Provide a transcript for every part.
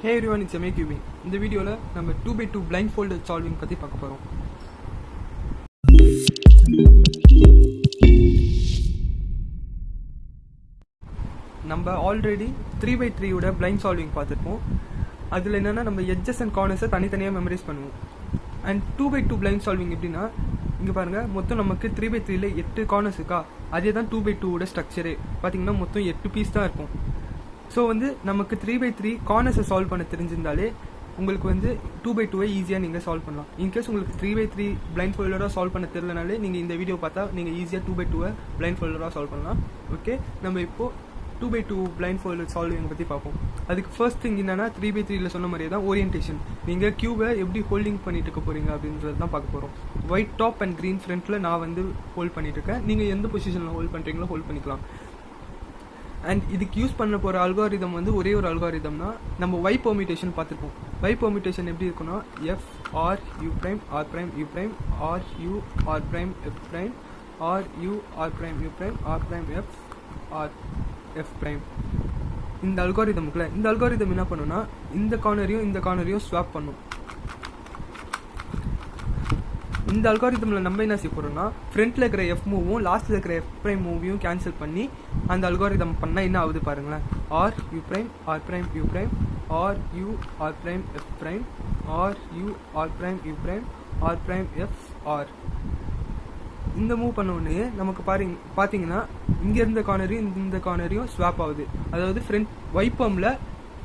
Hey everyone, it's MAQB. இந்த வீடியோல நம்ம 2x2 blindfolded solving பத்தி பார்க்க போறோம். நம்ம ஆல்ரெடி 3x3 ஓட blind solving பார்த்துருப்போம். அதில் என்னன்னா நம்ம edges and corners தனித்தனியாக மெமரைஸ் பண்ணுவோம். அண்ட் 2x2 blind solving எப்படின்னா இங்கே பாருங்க, மொத்தம் நமக்கு 3x3ல 8 கார்னர்ஸ் இருக்கா. அதே தான் 2x2 ஓட ஸ்ட்ரக்சரே. பார்த்தீங்கன்னா மொத்தம் 8 பீஸ் தான் இருக்கும். ஸோ வந்து நமக்கு 3x3 கார்னர்ஸை சால்வ் பண்ண தெரிஞ்சிருந்தாலே உங்களுக்கு வந்து 2x2 ஈஸியாக நீங்கள் சால்வ் பண்ணலாம். இன்கேஸ் உங்களுக்கு 3x3 பிளைண்ட் சால்வ் பண்ண தெரியலனாலே நீங்கள் இந்த வீடியோ பார்த்தா நீங்கள் ஈஸியாக 2x2 பிளைண்ட் சால்வ் பண்ணலாம். ஓகே, நம்ம இப்போது 2x2 பிளைண்ட் சால்விங் பற்றி பார்ப்போம். அதுக்கு ஃபர்ஸ்ட் திங் என்னன்னா 3x3ல சொன்ன மாதிரியே தான் ஓரியன்டேஷன். நீங்கள் கியூபை எப்படி ஹோல்டிங் பண்ணிட்டு இருக்க போகிறீங்க அப்படின்றது தான் பார்க்க போகிறோம். ஒயிட் டாப் அண்ட் க்ரீன் ஃப்ரண்ட்டில் நான் வந்து ஹோல்ட் பண்ணிட்டு இருக்கேன். நீங்கள் எந்த பொசிஷனில் ஹோல்ட் பண்ணுறீங்களோ ஹோல்ட் பண்ணிக்கலாம். அண்ட் இதுக்கு யூஸ் பண்ண போகிற அல்காரிதம் வந்து ஒரே ஒரு அல்காரிதம் தான். நம்ம Y பெர்மிட்டேஷன் பார்த்துருப்போம். Y பெர்மிட்டேஷன் எப்படி இருக்குன்னா F R U prime R prime U prime R U R prime F prime R U R prime U prime R prime F R F prime. இந்த அல்காரிதமுக்குள்ள இந்த algorithm என்ன பண்ணுன்னா இந்த கார்னரையும் swap பண்ணும். இந்த அல்காரிதமில் நம்ம என்ன செய்ய போகிறோம்னா ஃப்ரண்ட்டில் இருக்கிற எஃப் மூவும் லாஸ்ட்டில் இருக்கிற எஃப் ப்ரைம் மூவையும் கேன்சல் பண்ணி அந்த அல்காரிதம் பண்ணால் என்ன ஆகுது பாருங்களேன். R U prime R prime U prime R U R prime F prime R U R prime U prime R prime F R. இந்த மூவ் பண்ண உடனே நமக்கு பார்த்தீங்கன்னா இங்கே இருந்த கார்னரையும் இந்த கார்னரையும் ஸ்வாப் ஆகுது. அதாவது வைப்பமில்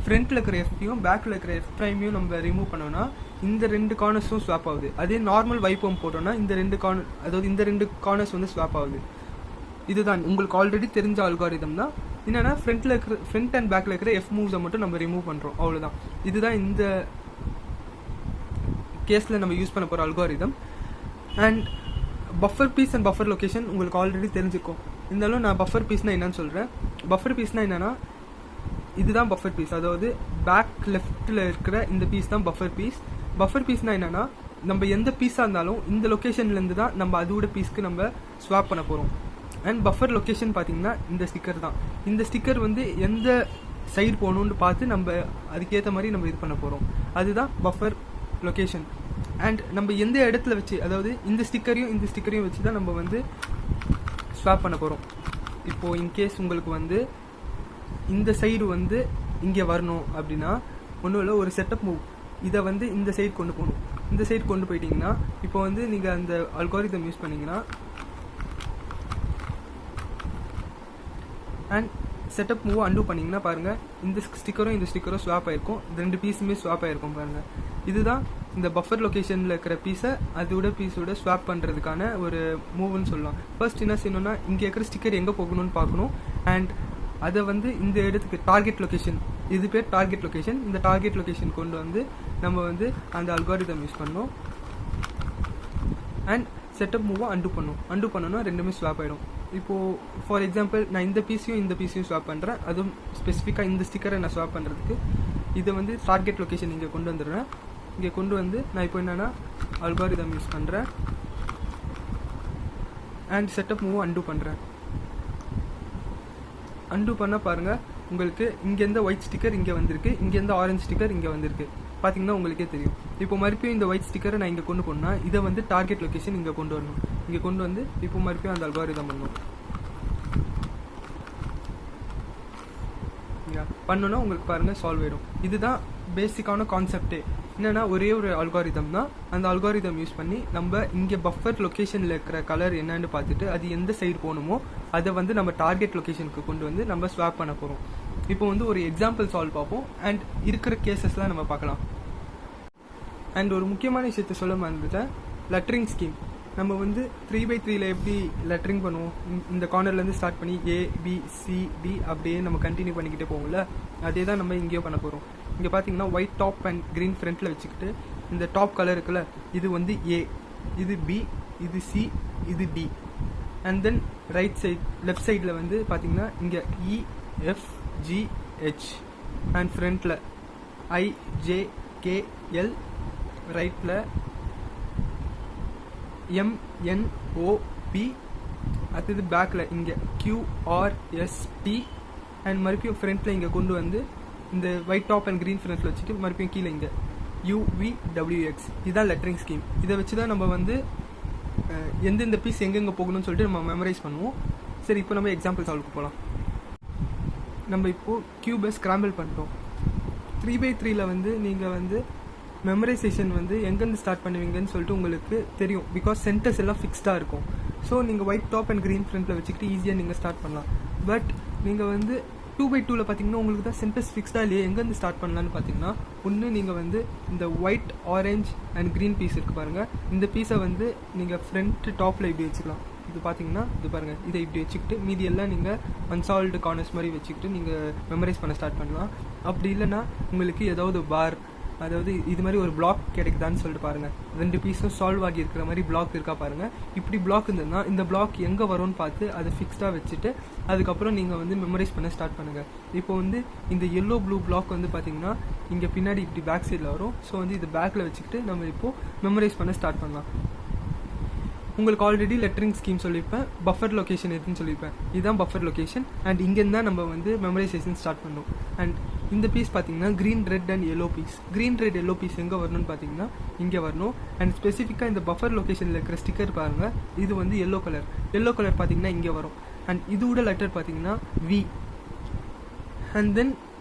ஃப்ரண்ட்டில் இருக்கிற எஃப்ஐயும் பேக்கில் இருக்கிற எஃப் ப்ரைமையும் நம்ம ரிமூவ் பண்ணோம்னா இந்த ரெண்டு கார்னர்ஸும் ஸ்வாப் ஆகுது. அதே நார்மல் வைப்பம் போட்டோம்னா இந்த ரெண்டு கார்னர்ஸ் வந்து ஸ்வாப் ஆகுது. இதுதான் உங்களுக்கு ஆல்ரெடி தெரிஞ்ச அல்காரிதம் தான். என்னன்னா ஃப்ரண்ட் அண்ட் பேக்கில் இருக்கிற எஃப் மூவ்ஸை மட்டும் நம்ம ரிமூவ் பண்ணுறோம், அவ்வளோதான். இதுதான் இந்த கேஸில் நம்ம யூஸ் பண்ண போகிற algorithm. And buffer piece and buffer location உங்களுக்கு ஆல்ரெடி தெரிஞ்சுக்கும். இருந்தாலும் நான் பஃபர் பீஸ்னால் என்னன்னு சொல்கிறேன். பஃபர் பீஸ்னால் என்னென்னா இதுதான் பஃபர் பீஸ். அதாவது பேக் லெஃப்ட்டில் இருக்கிற இந்த பீஸ் தான் பஃபர் பீஸ். பஃபர் பீஸ்னால் என்னென்னா நம்ம எந்த பீஸாக இருந்தாலும் இந்த லொக்கேஷன்லேருந்து தான் நம்ம அதோட பீஸ்க்கு நம்ம ஸ்வாப் பண்ண போகிறோம். அண்ட் பஃபர் லொக்கேஷன் பார்த்தீங்கன்னா இந்த ஸ்டிக்கர் தான். இந்த ஸ்டிக்கர் வந்து எந்த சைடு போகணுன்னு பார்த்து நம்ம அதுக்கேற்ற மாதிரி நம்ம இது பண்ண போகிறோம். அதுதான் பஃபர் லொக்கேஷன். அண்ட் நம்ம எந்த இடத்துல வச்சு, அதாவது இந்த ஸ்டிக்கரையும் வச்சு தான் நம்ம வந்து ஸ்வாப் பண்ண போகிறோம். இப்போது இன்கேஸ் உங்களுக்கு வந்து இந்த சைடு வந்து இங்கே வரணும் அப்படின்னா ஒன்றும் இல்லை, ஒரு செட்டப் மூவ் இதை வந்து இந்த சைடு கொண்டு போகணும். இந்த சைடு கொண்டு போயிட்டீங்கன்னா இப்போ வந்து நீங்கள் அந்த அல்காரிதம் யூஸ் பண்ணிங்கன்னா அண்ட் செட்டப் மூவ் அன்டூ பண்ணிங்கன்னா பாருங்கள், இந்த ஸ்டிக்கரும் ஸ்வாப் ஆகிருக்கும். ரெண்டு பீஸுமே ஸ்வாப் ஆகிருக்கும் பாருங்கள். இதுதான் இந்த பஃபர் லொக்கேஷனில் இருக்கிற பீஸை பீஸோட ஸ்வாப் பண்ணுறதுக்கான ஒரு மூவ்னு சொல்லலாம். ஃபர்ஸ்ட் என்ன செய்யணும்னா இங்கே இருக்கிற ஸ்டிக்கர் எங்கே போகணும்னு பார்க்கணும். அண்ட் அதை வந்து இந்த இடத்துக்கு டார்கெட் லொக்கேஷன், இது பேர் டார்கெட் லொக்கேஷன். இந்த டார்கெட் லொக்கேஷன் கொண்டு வந்து நம்ம வந்து அந்த அல்காரிதம் யூஸ் பண்ணோம். அண்ட் செட்டப் மூவை அண்டு பண்ணோன்னா ரெண்டுமே ஸ்வாப் ஆகிடும். இப்போது ஃபார் எக்ஸாம்பிள் நான் இந்த பீஸையும் ஸ்வாப் பண்ணுறேன். அதுவும் ஸ்பெசிஃபிக்காக இந்த ஸ்டிக்கரை நான் ஸ்வாப் பண்ணுறதுக்கு இதை வந்து டார்கெட் லொக்கேஷன் இங்கே கொண்டு வந்துடுறேன். இங்கே கொண்டு வந்து நான் இப்போ என்னென்னா அல்காரிதம் யூஸ் பண்ணுறேன். அண்ட் செட்டப் மூவை அண்டு பண்ணுறேன். அண்டு பண்ணால் பாருங்கள், உங்களுக்கு இங்கேருந்து ஒயிட் ஸ்டிக்கர் இங்கே வந்திருக்கு, இங்கேருந்து ஆரஞ்சு ஸ்டிக்கர் இங்கே வந்திருக்கு. பார்த்தீங்கன்னா உங்களுக்கே தெரியும். இப்போ மறுபடியும் இந்த ஒயிட் ஸ்டிக்கரை நான் இங்கே கொண்டு போனால் இதை வந்து டார்கெட் லொக்கேஷன் இங்கே கொண்டு வரணும். இங்கே கொண்டு வந்து இப்போ மறுபடியும் அந்த அல்காரிதம் பண்ணோன்னா உங்களுக்கு பாருங்கள் சால்வ் ஆகிடும். இதுதான் பேசிக்கான கான்செப்டே. என்னென்னா ஒரே ஒரு அல்காரிதம் தான். அந்த அல்காரிதம் யூஸ் பண்ணி நம்ம இங்கே பஃபர் லொக்கேஷனில் இருக்கிற கலர் என்னன்னு பார்த்துட்டு அது எந்த சைடு போகணுமோ அதை வந்து நம்ம டார்கெட் லொக்கேஷனுக்கு கொண்டு வந்து நம்ம ஸ்வாப் பண்ண போகிறோம். இப்போ வந்து ஒரு எக்ஸாம்பிள் சால்வ் பார்ப்போம். அண்ட் இருக்கிற கேசஸ்லாம் நம்ம பார்க்கலாம். அண்ட் ஒரு முக்கியமான விஷயத்தை சொல்ல மறந்துட்டேன், லெட்டரிங் ஸ்கீம். நம்ம வந்து 3x3ல எப்படி லெட்டரிங் பண்ணுவோம், இந்த கார்னர்லேருந்து ஸ்டார்ட் பண்ணி ABCD அப்படியே நம்ம கண்டினியூ பண்ணிக்கிட்டே போவோம்ல, அதே தான் நம்ம இங்கேயோ பண்ண போகிறோம். இங்கே பார்த்தீங்கன்னா ஒயிட் டாப் அண்ட் க்ரீன் ஃப்ரண்ட்டில் வச்சுக்கிட்டு இந்த டாப் கலர் இருக்குல்ல, இது வந்து A, இது B, இது C, இது D. அண்ட் தென் லெஃப்ட் சைடில் வந்து பார்த்தீங்கன்னா இங்கே EFGH அண்ட் ஃப்ரண்ட்டில் IJKL, ரைட்டில் MNOP, அடுத்தது பேக்கில் இங்கே QRST. அண்ட் மறுபடியும் ஃப்ரண்ட்டில் இங்கே கொண்டு வந்து இந்த ஒயிட் டாப் அண்ட் க்ரீன் ஃப்ரண்ட்டில் வச்சுட்டு மறுபடியும் கீழே இங்கே UVWX இதுதான் லெட்டரிங் ஸ்கீம். இதை வச்சு தான் நம்ம வந்து எந்தெந்த பீஸ் எங்கெங்கே போகணும்னு சொல்லிட்டு நம்ம மெமரைஸ் பண்ணுவோம். சரி, இப்போ நம்ம எக்ஸாம்பிள் சால்வுக்கு போகலாம். நம்ம இப்போது க்யூபை ஸ்க்ராம்பிள் பண்ணிட்டோம். 3x3ல் வந்து நீங்கள் வந்து மெமரைசேஷன் வந்து எங்கேருந்து ஸ்டார்ட் பண்ணுவீங்கன்னு சொல்லிட்டு உங்களுக்கு தெரியும். பிகாஸ் சென்டர்ஸ் எல்லாம் ஃபிக்ஸ்டாக இருக்கும். ஸோ நீங்கள் ஒயிட் டாப் அண்ட் க்ரீன் ஃப்ரண்ட்டில் வச்சுக்கிட்டு ஈஸியாக நீங்கள் ஸ்டார்ட் பண்ணலாம். பட் நீங்கள் வந்து 2x2ல் பார்த்தீங்கன்னா உங்களுக்கு தான் சென்டர்ஸ் ஃபிக்ஸ்டாக இல்லையே, எங்கேருந்து ஸ்டார்ட் பண்ணலான்னு பார்த்தீங்கன்னா, ஒன்று நீங்கள் வந்து இந்த white, orange and green peas இருக்குது பாருங்கள். இந்த பீஸை வந்து நீங்கள் ஃப்ரண்ட் டாப்பில் இப்படி வச்சுக்கலாம். இது பார்த்தீங்கன்னா இது பாருங்கள், இதை இப்படி வச்சுக்கிட்டு மீதி எல்லாம் நீங்கள் அன்சால்வ்டு கார்னர்ஸ் மாதிரி வச்சுக்கிட்டு நீங்கள் மெமரைஸ் பண்ண ஸ்டார்ட் பண்ணலாம். அப்படி இல்லைன்னா உங்களுக்கு ஏதாவது பார், அதாவது இது மாதிரி ஒரு பிளாக் கிடைக்குதான்னு சொல்லிட்டு பாருங்கள். 2 பீஸும் சால்வ் ஆகி இருக்கிற மாதிரி பிளாக் இருக்கா பாருங்கள். இப்படி பிளாக் இருந்ததுன்னா இந்த பிளாக் எங்கே வரும்னு பார்த்து அதை ஃபிக்ஸ்டாக வச்சுட்டு அதுக்கப்புறம் நீங்கள் வந்து மெமரைஸ் பண்ண ஸ்டார்ட் பண்ணுங்கள். இப்போ வந்து இந்த எல்லோ ப்ளூ பிளாக் வந்து பார்த்தீங்கன்னா இங்கே பின்னாடி இப்படி பேக் சைடில் வரும். ஸோ வந்து இது பேக்கில் வச்சுக்கிட்டு நம்ம இப்போது மெமரைஸ் பண்ண ஸ்டார்ட் பண்ணலாம். உங்களுக்கு ஆல்ரெடி லெட்டரிங் ஸ்கீம் சொல்லியிருப்பேன், பஃபர் லொக்கேஷன் எதுன்னு சொல்லியிருப்பேன். இதுதான் பஃபர் லொக்கேஷன். அண்ட் இங்கேருந்து தான் நம்ம வந்து மெமரைசேஷன் ஸ்டார்ட் பண்ணோம். அண்ட் இந்த பீஸ் பார்த்தீங்கன்னா green, red and yellow piece. Green, red, yellow piece எங்கே வரணும்னு பார்த்தீங்கன்னா இங்கே வரணும். அண்ட் ஸ்பெசிஃபிக்காக இந்த பஃபர் லொக்கேஷனில் இருக்கிற ஸ்டிக்கர் பாருங்கள், இது வந்து எல்லோ கலர். எல்லோ கலர் பார்த்தீங்கன்னா இங்கே வரும். அண்ட் இதோட லெட்டர் பார்த்தீங்கன்னா V. அண்ட் தென்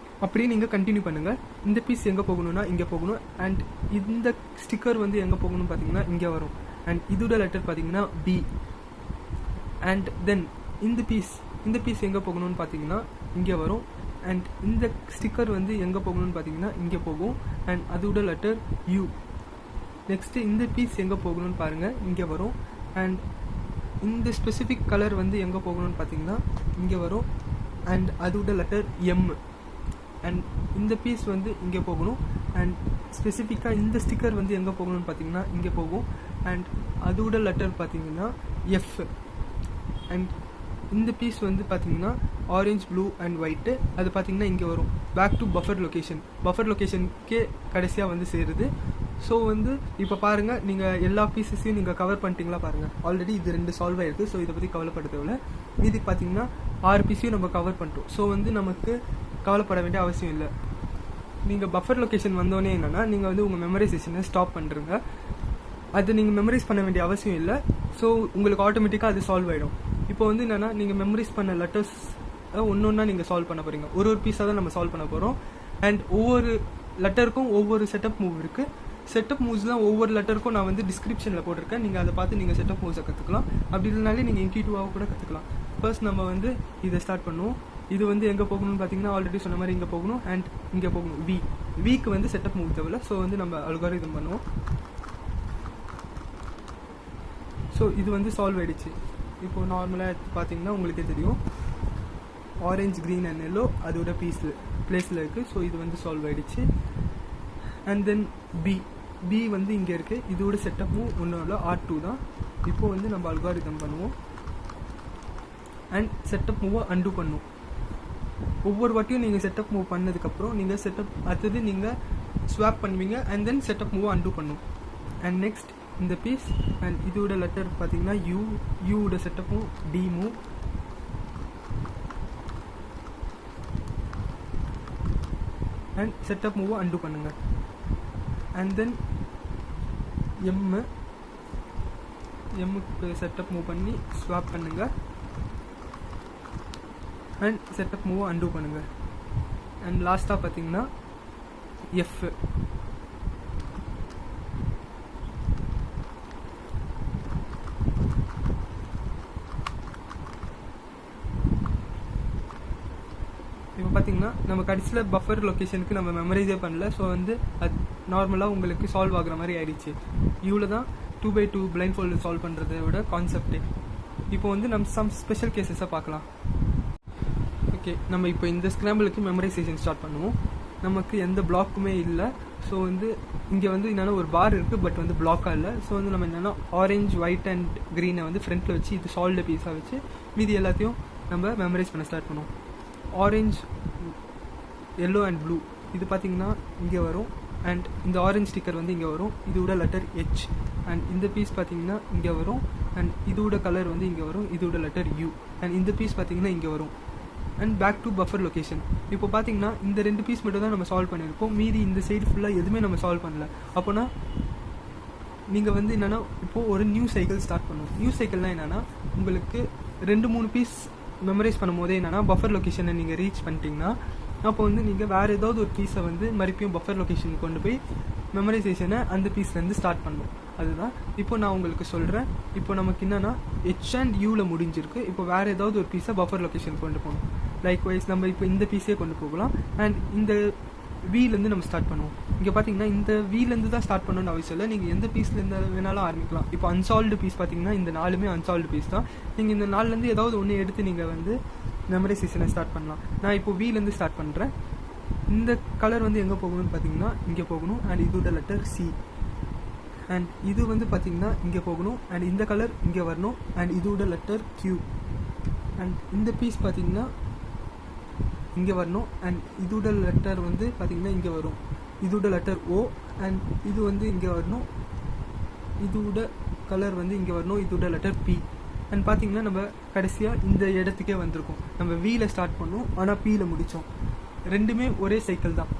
அப்படியே நீங்கள் கண்டினியூ பண்ணுங்கள். இந்த பீஸ் எங்கே போகணும்னா இங்கே போகணும். அண்ட் இந்த ஸ்டிக்கர் வந்து எங்கே போகணும்னு பார்த்தீங்கன்னா இங்கே வரும். அண்ட் இதோட லெட்டர் பார்த்தீங்கன்னா B. அண்ட் தென் இந்த பீஸ் எங்கே போகணும்னு பார்த்தீங்கன்னா இங்கே வரும். அண்ட் இந்த ஸ்டிக்கர் வந்து எங்கே போகணும்னு பார்த்தீங்கன்னா இங்கே போகும். அண்ட் அதோட லெட்டர் U. நெக்ஸ்ட்டு இந்த பீஸ் எங்கே போகணும்னு பாருங்கள், இங்கே வரும். அண்ட் இந்த ஸ்பெசிஃபிக் கலர் வந்து எங்கே போகணும்னு பார்த்தீங்கன்னா இங்கே வரும். அண்ட் அதோட லெட்டர் M. அண்ட் இந்த பீஸ் வந்து இங்கே போகணும். அண்ட் ஸ்பெசிஃபிக்காக இந்த ஸ்டிக்கர் வந்து எங்கே போகணும்னு பார்த்தீங்கன்னா இங்கே போகும். அண்ட் அதோட லெட்டர் பார்த்தீங்கன்னா F. அண்ட் இந்த பீஸ் வந்து பார்த்தீங்கன்னா ஆரஞ்ச், ப்ளூ அண்ட் ஒயிட்டு, அது பார்த்தீங்கன்னா இங்கே வரும். பேக் டு பஃபர் லொக்கேஷனுக்கே கடைசியாக வந்து சேருது. ஸோ வந்து இப்போ பாருங்கள், நீங்கள் எல்லா பீஸஸையும் நீங்கள் கவர் பண்ணிட்டீங்களா பாருங்கள். ஆல்ரெடி இது 2 சால்வ் ஆகிருக்கு. ஸோ இதை பற்றி கவலைப்பட தேவையில்ல. இதுக்கு பார்த்தீங்கன்னா 6 பீஸையும் நம்ம கவர் பண்ணிட்டோம். ஸோ வந்து நமக்கு கவலைப்பட வேண்டிய அவசியம் இல்லை. நீங்கள் பஃபர் லொக்கேஷன் வந்தோடனே என்னென்னா நீங்கள் வந்து உங்கள் மெமரைசேஷனை ஸ்டாப் பண்ணுறங்க. அது நீங்கள் மெமரைஸ் பண்ண வேண்டிய அவசியம் இல்லை. ஸோ உங்களுக்கு ஆட்டோமேட்டிக்காக அது சால்வ் ஆகிடும். இப்போ வந்து என்னென்னா நீங்கள் மெமரைஸ் பண்ண லெட்டர்ஸ் ஒன்று ஒன்றா நீங்கள் சால்வ் பண்ண போகிறீங்க. ஒரு பீஸாக தான் நம்ம சால்வ் பண்ண போகிறோம். அண்ட் ஒவ்வொரு லெட்டருக்கும் ஒவ்வொரு செட்டப் மூவ் இருக்குது. செட்டப் மூவ்ஸ்லாம் ஒவ்வொரு லெட்டருக்கும் நான் வந்து டிஸ்கிரிப்ஷனில் போட்டிருக்கேன். நீங்கள் அதை பார்த்து நீங்கள் செட்டப் மூவ்ஸை கற்றுக்கலாம். அப்படி இல்லைனாலே நீங்கள் இன்ட்யூட்டிவாக கூட கற்றுக்கலாம். ஃபர்ஸ்ட் நம்ம வந்து இதை ஸ்டார்ட் பண்ணுவோம். இது வந்து எங்கே போகணும்னு பார்த்தீங்கன்னா ஆல்ரெடி சொன்ன மாதிரி இங்கே போகணும். அண்ட் இங்கே போகணும். வீக்கு வந்து செட்டப் மூவ் தேவையில்ல. ஸோ வந்து நம்ம அல்காரிதம் பண்ணுவோம். ஸோ இது வந்து சால்வ் ஆகிடுச்சு. இப்போது நார்மலாக பார்த்தீங்கன்னா உங்களுக்கே தெரியும், ஆரஞ்ச், க்ரீன் அண்ட் எல்லோ அதோட பிளேஸில் இருக்குது. ஸோ இது வந்து சால்வ் ஆகிடுச்சு. அண்ட் தென் பி வந்து இங்கே இருக்குது. இதோட செட்டப் மூவ் ஒன்றும் இல்லை, R2 தான். இப்போது வந்து நம்ம அல்காரிதம் பண்ணுவோம். அண்ட் செட்டப் மூவை அன்டூ பண்ணுவோம். ஒவ்வொரு வாட்டியும் நீங்கள் செட்டப் மூவ் பண்ணதுக்கப்புறம் நீங்கள் அடுத்தது நீங்கள் ஸ்வாப் பண்ணுவீங்க. அண்ட் தென் செட்டப் மூவை அன்டூ பண்ணுவோம். அண்ட் நெக்ஸ்ட் இந்த பீஸ் அண்ட் இதோட லெட்டர் பார்த்தீங்கன்னா யூவோட செட்டப்பும் D மூவ். அண்ட் செட்டப் மூவை அன்டூ பண்ணுங்கள். அண்ட் தென் எம்முக்கு செட்டப் மூவ் பண்ணி ஸ்வாப் பண்ணுங்கள். அண்ட் செட்டப் மூவை அன்டூ பண்ணுங்கள். அண்ட் லாஸ்ட்டாக பார்த்தீங்கன்னா F. இப்போ பார்த்தீங்கன்னா நம்ம கடைசியில் பஃபர் லொக்கேஷனுக்கு நம்ம மெமரைஸே பண்ணல. ஸோ வந்து அது நார்மலாக உங்களுக்கு சால்வ் ஆகுற மாதிரி ஆயிடுச்சு. இவ்வளோ தான் 2x2 பிளைண்ட்ஃபோல்டு சால்வ் பண்ணுறதோட கான்செப்டே. இப்போ வந்து நம்ம சம் ஸ்பெஷல் கேசஸை பார்க்கலாம். ஓகே, நம்ம இப்போ இந்த ஸ்க்ராம்பிளுக்கு மெமரைசேஷன் ஸ்டார்ட் பண்ணுவோம். நமக்கு எந்த பிளாக்குமே இல்லை. ஸோ வந்து இங்கே வந்து என்னென்னா ஒரு பார் இருக்குது, பட் வந்து பிளாக்காக இல்லை. ஸோ வந்து நம்ம என்னென்னா ஆரஞ்ச், ஒயிட் அண்ட் க்ரீனை வந்து ஃப்ரண்ட்டில் வச்சு இது சால்வ்டு பீஸாக வச்சு மீதி எல்லாத்தையும் நம்ம மெமரைஸ் பண்ண ஸ்டார்ட் பண்ணுவோம். ஆரஞ்ச், எல்லோ அண்ட் ப்ளூ இது பார்த்திங்கன்னா இங்கே வரும். அண்ட் இந்த ஆரஞ்ச் ஸ்டிக்கர் வந்து இங்கே வரும். இதோட லெட்டர் H. அண்ட் இந்த பீஸ் பார்த்திங்கன்னா இங்கே வரும். அண்ட் இதோட கலர் வந்து இங்கே வரும். இதோட லெட்டர் U. அண்ட் இந்த பீஸ் பார்த்திங்கன்னா இங்கே வரும். And back to buffer location. இப்போ பார்த்தீங்கன்னா இந்த 2 பீஸ் மட்டும் தான் நம்ம சால்வ் பண்ணியிருக்கோம், மீதி இந்த சைடு ஃபுல்லாக எதுவுமே நம்ம சால்வ் பண்ணல. அப்போனா நீங்கள் வந்து என்னென்னா இப்போது ஒரு நியூ சைக்கிள் ஸ்டார்ட் பண்ணுவோம். நியூ சைக்கிள்னால் என்னென்னா உங்களுக்கு 2-3 பீஸ் மெமரைஸ் பண்ணும் போதே என்னென்னா பஃபர் லொக்கேஷனை நீங்கள் ரீச் பண்ணிட்டீங்கன்னா அப்போ வந்து நீங்கள் வேறு ஏதாவது ஒரு பீஸை வந்து மறுபடியும் பஃபர் லொக்கேஷனுக்கு கொண்டு போய் மெமரைசேஷனை அந்த பீஸ்லேருந்து ஸ்டார்ட் பண்ணணும். அதுதான் இப்போ நான் உங்களுக்கு சொல்கிறேன். இப்போ நமக்கு என்னென்னா H and Uவில் முடிஞ்சிருக்கு. இப்போ வேறு ஏதாவது ஒரு பீஸை பஃபர் லொக்கேஷனுக்கு கொண்டு போகணும். லைக் வைஸ் நம்ம இப்போ இந்த பீஸே கொண்டு போகலாம். அண்ட் இந்த வீலேருந்து நம்ம ஸ்டார்ட் பண்ணுவோம். இங்கே பார்த்தீங்கன்னா இந்த வீலேருந்து தான் ஸ்டார்ட் பண்ணணும்னு அவசியம் இல்லை, நீங்கள் எந்த பீஸ்லேருந்து வேணாலும் ஆரம்பிக்கலாம். இப்போ அன்சால்வ்டு பீஸ் பார்த்தீங்கன்னா இந்த 4மே அன்சால்வ்டு பீஸ் தான். நீங்கள் இந்த 4லேருந்து ஏதாவது ஒன்று எடுத்து நீங்கள் வந்து மெமரைசேஷனை ஸ்டார்ட் பண்ணலாம். நான் இப்போ வீலேருந்து ஸ்டார்ட் பண்ணுறேன். இந்த கலர் வந்து எங்கே போகணும்னு பார்த்தீங்கன்னா இங்கே போகணும். அண்ட் இதோட லெட்டர் C. அண்ட் இது வந்து பார்த்தீங்கன்னா இங்கே போகணும். அண்ட் இந்த கலர் இங்கே வரணும். அண்ட் இதோட லெட்டர் Q. அண்ட் இந்த பீஸ் பார்த்தீங்கன்னா இங்கே வரணும். அண்ட் இதோட லெட்டர் வந்து பார்த்தீங்கன்னா இங்கே வரும். இதோட லெட்டர் O. அண்ட் இது வந்து இங்கே வரணும். இதோட கலர் வந்து இங்கே வரணும். இதோட லெட்டர் P. அண்ட் பார்த்தீங்கன்னா நம்ம கடைசியாக இந்த இடத்துக்கே வந்திருக்கோம். நம்ம வீல ஸ்டார்ட் பண்ணோம், ஆனால் Pயில் முடித்தோம். ரெண்டுமே ஒரே சைக்கிள் தான்.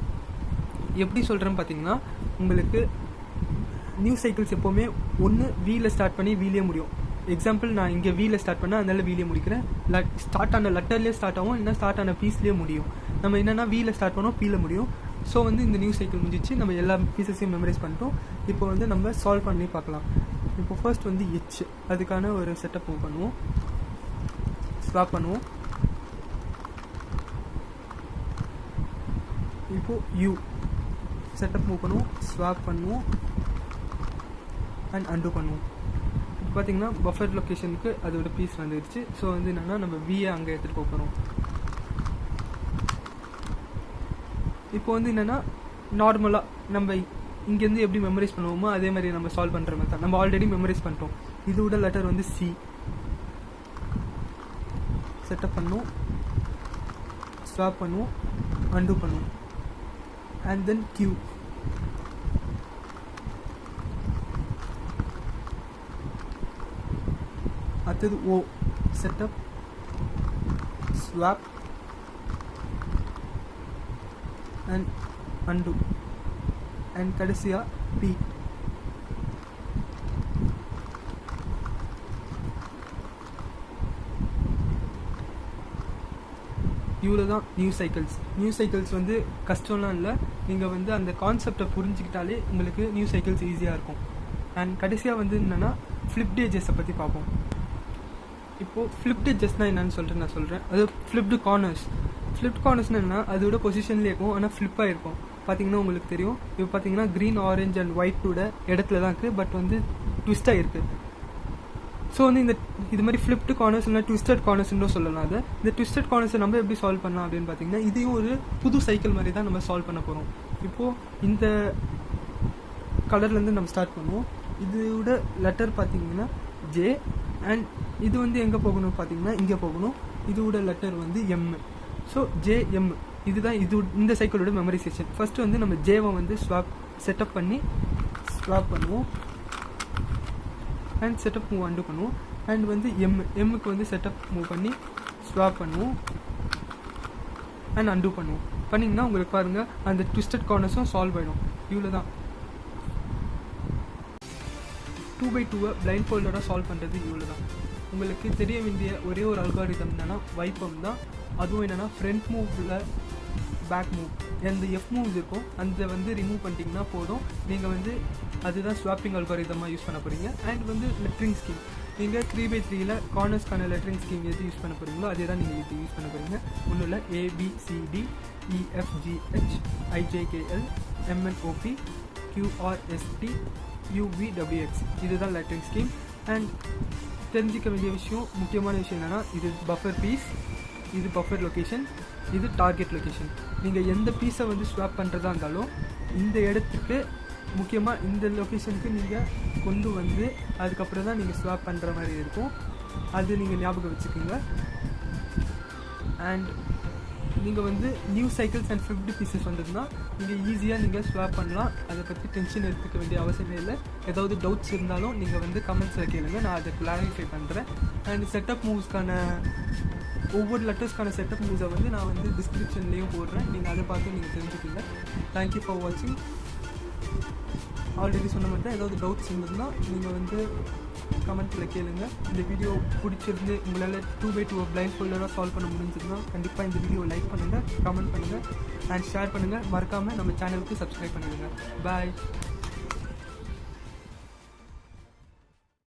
எப்படி சொல்கிறேன்னு பார்த்தீங்கன்னா உங்களுக்கு நியூ சைக்கிள்ஸ் எப்போவுமே ஒன்று வீல ஸ்டார்ட் பண்ணி வீலே முடியும். எக்ஸாம்பிள் நான் இங்கே வீல ஸ்டார்ட் பண்ணால் அதனால வீலே முடிக்கிறேன். ஸ்டார்ட் ஆன லெட்டர்லேயே ஸ்டார்ட் ஆகும், இல்லைனா ஸ்டார்ட் ஆன பீஸ்லேயே முடியும். நம்ம என்னென்னா வீல ஸ்டார்ட் பண்ணோம், Pயில் முடியும். ஸோ வந்து இந்த நியூ சைக்கிள் முடிஞ்சிச்சு. நம்ம எல்லா பீசஸையும் மெமரைஸ் பண்ணிட்டோம். இப்போ வந்து நம்ம சால்வ் பண்ணி பார்க்கலாம். இப்போ ஃபர்ஸ்ட் வந்து H, அதுக்கான ஒரு செட்டப் மூவ் பண்ணுவோம், ஸ்வாப் பண்ணுவோம். இப்போது U செட்டப் மூவ் பண்ணுவோம், ஸ்வாப் பண்ணுவோம் அண்ட் அன்டூ பண்ணுவோம். இப்போ பார்த்தீங்கன்னா பஃபர் லொக்கேஷனுக்கு அதோட பீஸ் வந்துடுச்சு. ஸோ வந்து என்னென்னா நம்ம Vயை அங்கே எடுத்துகிட்டு போகிறோம். இப்போ வந்து என்னென்னா நார்மலாக நம்ம இங்கேருந்து எப்படி மெமரைஸ் பண்ணுவோமோ அதே மாதிரி நம்ம சால்வ் பண்ணுற மாதிரி தான். நம்ம ஆல்ரெடி மெமரைஸ் பண்ணிட்டோம். இதோட லெட்டர் வந்து C. செட்டப் பண்ணுவோம், ஸ்வாப் பண்ணுவோம், அன்டூ பண்ணுவோம். And then Q. அடுத்தது O. Setup, swap and undo. And கடைசியாக P. இவ்வளோ தான் நியூ சைக்கிள்ஸ். நியூ சைக்கிள்ஸ் வந்து கஷ்டம்லாம் இல்லை, நீங்கள் வந்து அந்த கான்செப்டை புரிஞ்சுக்கிட்டாலே உங்களுக்கு நியூ சைக்கிள்ஸ் ஈஸியாக இருக்கும். அண்ட் கடைசியாக வந்து என்னென்னா ஃப்ளிப்டு எட்ஜஸை பற்றி பார்ப்போம். இப்போது ஃப்ளிப்டு எட்ஜஸ்னால் என்னென்னு சொல்லிட்டு நான் சொல்கிறேன். அது ஃப்ளிப்டு கார்னர்ஸ். ஃப்ளிப்டு கார்னர்ஸ்னால் என்னென்னா அதோட பொசிஷன்லேயே இருக்கும், ஆனால் ஃப்ளிப்பாக இருக்கும். பார்த்தீங்கன்னா உங்களுக்கு தெரியும். இப்போ பார்த்தீங்கன்னா க்ரீன், ஆரஞ்ச் அண்ட் ஒயிட்டோட இடத்துல தான் இருக்குது, பட் வந்து ட்விஸ்டாக இருக்குது. ஸோ வந்து இது மாதிரி ஃப்ளிப்டு கார்னர்ஸ் இல்லை ட்விஸ்டட் கார்னர்ஸ்ன்னு சொல்லலாம். அது இந்த ட்விஸ்டட் கார்னர்ஸை நம்ம எப்படி சால்வ் பண்ணலாம் அப்படின்னு பார்த்தீங்கன்னா இதையும் ஒரு புது சைக்கிள் மாதிரி தான் நம்ம சால்வ் பண்ண போகிறோம். இப்போது இந்த கலர்லேருந்து நம்ம ஸ்டார்ட் பண்ணுவோம். இதோட லெட்டர் பார்த்தீங்கன்னா J. அண்ட் இது வந்து எங்கே போகணும் பார்த்தீங்கன்னா இங்கே போகணும். இதோட லெட்டர் வந்து M. So JM. இதுதான் இந்த சைக்கிளோட மெமரைசேஷன். ஃபர்ஸ்ட் வந்து நம்ம Jவை வந்து செட்டப் பண்ணி ஸ்வாப் பண்ணுவோம் அண்ட் செட்டப் மூவ் அன்டூ பண்ணுவோம். அண்ட் வந்து எம்முக்கு வந்து செட்டப் மூவ் பண்ணி ஸ்வாப் பண்ணுவோம் அண்ட் அன்டூ பண்ணுவோம். பண்ணிங்கன்னா உங்களுக்கு பாருங்கள் அந்த ட்விஸ்டட் கார்னர்ஸும் சால்வ் ஆகிடும். இவ்வளோ தான் 2x2 பிளைண்ட்ஃபோல்டராக சால்வ் பண்ணுறது. இவ்வளோ தான். உங்களுக்கு தெரிய வேண்டிய ஒரே ஒரு அல்காரிதம் என்னென்னா வைப்பம் தான். அதுவும் என்னென்னா ஃப்ரண்ட் மூவில் பேக் மூவ், அந்த F மூவ்ஸ் இருக்கும் அந்த வந்து ரிமூவ் பண்ணிட்டீங்கன்னா போதும். நீங்கள் வந்து அதுதான் ஸ்வாப்பிங் அல்காரிதமாக யூஸ் பண்ண போகிறீங்க. அண்ட் வந்து லெட்டரிங் ஸ்கீம், நீங்கள் 3x3ல் கார்னர்ஸ்க்கான லெட்டரிங் ஸ்கீம் எது யூஸ் பண்ண போகிறீங்களோ அதே தான் நீங்கள் இது யூஸ் பண்ண போகிறீங்க. ஒன்றும் இல்லை, ABCD EFGH IJKL MNOP QRST UVWX இதுதான் லெட்டரிங் ஸ்கீம். அண்ட் தெரிஞ்சிக்க வேண்டிய விஷயம், முக்கியமான விஷயம் என்னென்னா இது பஃபர் பீஸ், இது பஃபர் லொக்கேஷன், இது டார்கெட் லொக்கேஷன். நீங்கள் எந்த பீஸை வந்து ஸ்வாப் பண்ணுறதா இருந்தாலும் இந்த இடத்துக்கு முக்கியமாக இந்த லொக்கேஷனுக்கு நீங்கள் கொண்டு வந்து அதுக்கப்புறம் தான் நீங்கள் ஸ்வாப் பண்ணுற மாதிரி இருக்கும். அது நீங்கள் ஞாபகம் வச்சுக்கோங்க. அண்ட் நீங்கள் வந்து new cycles and flipped pieces வந்ததுன்னா நீங்கள் ஈஸியாக நீங்கள் ஸ்வாப் பண்ணலாம். அதை பற்றி டென்ஷன் எடுத்துக்க வேண்டிய அவசியமே இல்லை. ஏதாவது டவுட்ஸ் இருந்தாலும் நீங்கள் வந்து கமெண்ட்ஸில் கேளுங்க, நான் அதை கிளாரிஃபை பண்ணுறேன். அண்ட் செட்டப் மூவ்ஸ்க்கான ஒவ்வொரு லெட்டர்ஸ்க்கான செட்டப் மூவ்ஸை வந்து நான் வந்து டிஸ்கிரிப்ஷன்லேயும் போடுறேன், நீங்கள் அதை பார்த்து நீங்கள் தெரிஞ்சுக்கோங்க. தேங்க்யூ ஃபார் வாட்சிங். ஆல்ரெடி சொன்ன மாதிரி தான் ஏதாவது டவுட்ஸ் இருந்ததுன்னா நீங்கள் வந்து கமெண்ட்டில் கேளுங்க. இந்த வீடியோ பிடிச்சிருந்து உங்களால் 2x2 பிளைண்ட் ஃபோல்டராக சால்வ் பண்ண முடிஞ்சதுன்னா கண்டிப்பாக இந்த வீடியோ லைக் பண்ணுங்கள், கமெண்ட் பண்ணுங்கள் அண்ட் ஷேர் பண்ணுங்கள். மறக்காமல் நம்ம சேனலுக்கு சப்ஸ்கிரைப் பண்ணிடுங்க. பாய்.